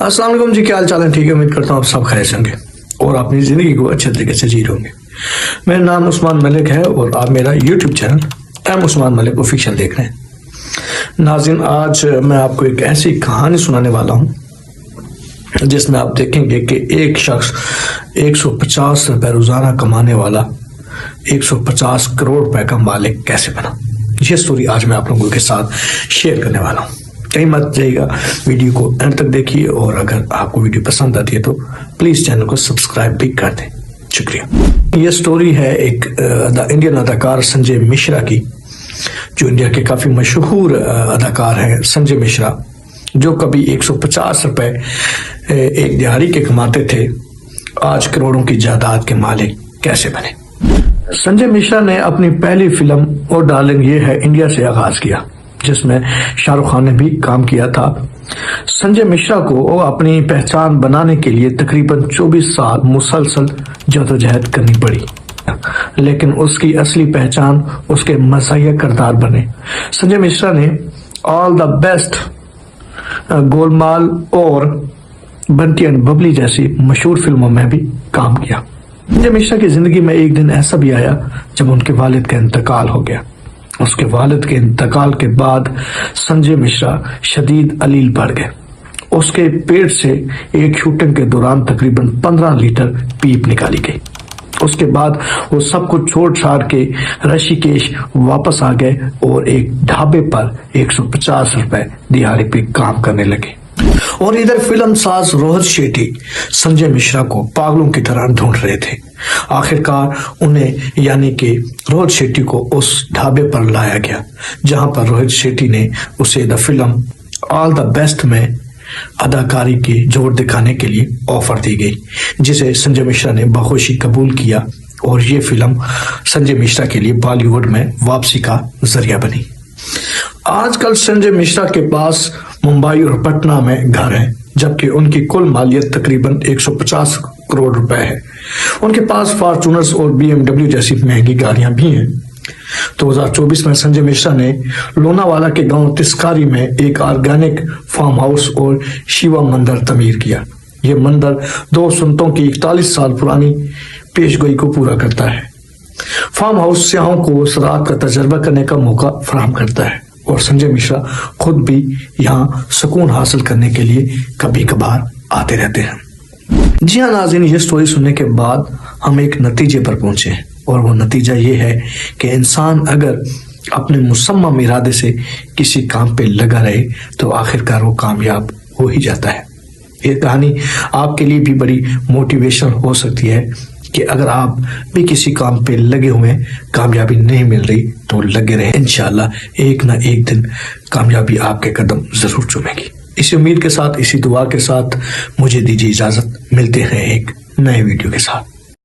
अस्सलाम वालेकुम जी, क्या हाल चाल है? ठीक है, उम्मीद करता हूँ आप सब खैर से होंगे और अपनी ज़िंदगी को अच्छे तरीके से जी रहे होंगे। मेरा नाम उस्मान मलिक है और आप मेरा YouTube channel M Usman Malik official देख रहे हैं। नाज़रीन, आज मैं आपको एक ऐसी कहानी सुनाने वाला हूँ जिसमें आप देखेंगे कि एक शख्स 150 रुपये रोज़ाना कमाने वाला 150 करोड़ रुपए का मालिक कैसे बना। ये स्टोरी आज मैं आप लोगों के साथ शेयर करने वाला हूँ। कहीं मत जाइएगा, वीडियो को एंड तक देखिए और अगर आपको वीडियो पसंद आती है तो प्लीज चैनल को सब्सक्राइब भी कर दें। शुक्रिया। ये स्टोरी है एक इंडियन अदाकार संजय मिश्रा की, जो इंडिया के काफी मशहूर अदाकार हैं। संजय मिश्रा जो कभी 150 रुपए एक दिहाड़ी के कमाते थे, आज करोड़ों की जायदाद के मालिक कैसे बने। संजय मिश्रा ने अपनी पहली फिल्म और डार्लिंग ये है इंडिया से आगाज किया, जिसमें शाहरुख खान ने भी काम किया था। संजय मिश्रा को अपनी पहचान बनाने के लिए तकरीबन 24 साल मुसलसल जदोजहद करनी पड़ी, लेकिन उसकी असली पहचान उसके मज़ाहिया किरदार बने। संजय मिश्रा ने ऑल द बेस्ट, गोलमाल और बंटी एंड बबली जैसी मशहूर फिल्मों में भी काम किया। संजय मिश्रा की जिंदगी में एक दिन ऐसा भी आया जब उनके वालिद का इंतकाल हो गया। उसके वालिद के इंतकाल के बाद संजय मिश्रा शदीद अलील पड़ गए। उसके पेट से एक शूटिंग के दौरान तकरीबन 15 लीटर पीप निकाली गई। उसके बाद वो सब कुछ छोड़ छाड़ के ऋषिकेश वापस आ गए और एक ढाबे पर 150 रुपए दिहाड़ी पे काम करने लगे। और इधर फिल्म साज रोहित शेट्टी संजय मिश्रा को पागलों की तरह ढूंढ रहे थे। आखिरकार उन्हें यानी कि रोहित शेट्टी को उस ढाबे पर लाया गया जहां पर रोहित शेट्टी ने उसे the film all the best में अदाकारी की जोर दिखाने के लिए ऑफर दी गई, जिसे संजय मिश्रा ने बखुशी कबूल किया और ये फिल्म संजय मिश्रा के लिए बॉलीवुड में वापसी का जरिया बनी। आजकल संजय मिश्रा के पास मुंबई और पटना में घर है, जबकि उनकी कुल मालियत तकरीबन 150 करोड़ रुपए है। उनके पास फॉर्च्यूनर्स और BMW जैसी महंगी गाड़ियां भी हैं। 2024 में संजय मिश्रा ने लोनावाला के गांव तिस्कारी में एक ऑर्गेनिक फार्म हाउस और शिवा मंदिर तमीर किया। यह मंदिर 2 संतों की 41 साल पुरानी पेशगोई को पूरा करता है। फार्म हाउस सियाहों को सरात का तजर्बा करने का मौका फराहम करता है और संजय मिश्रा खुद भी यहाँ सुकून हासिल करने के लिए कभी कभार आते रहते हैं। जी हाँ नाज़रीन, ये स्टोरी सुनने के बाद हम एक नतीजे पर पहुंचे हैं और वो नतीजा ये है कि इंसान अगर अपने मुसम्मम इरादे से किसी काम पे लगा रहे तो आखिरकार वो कामयाब हो ही जाता है। ये कहानी आपके लिए भी बड़ी मोटिवेशन हो सकती है कि अगर आप भी किसी काम पे लगे हुए, कामयाबी नहीं मिल रही तो लगे रहे, इंशाल्लाह एक ना एक दिन कामयाबी आपके कदम जरूर चूमेगी। इसी उम्मीद के साथ, इसी दुआ के साथ मुझे दीजिए इजाजत। मिलते हैं एक नए वीडियो के साथ।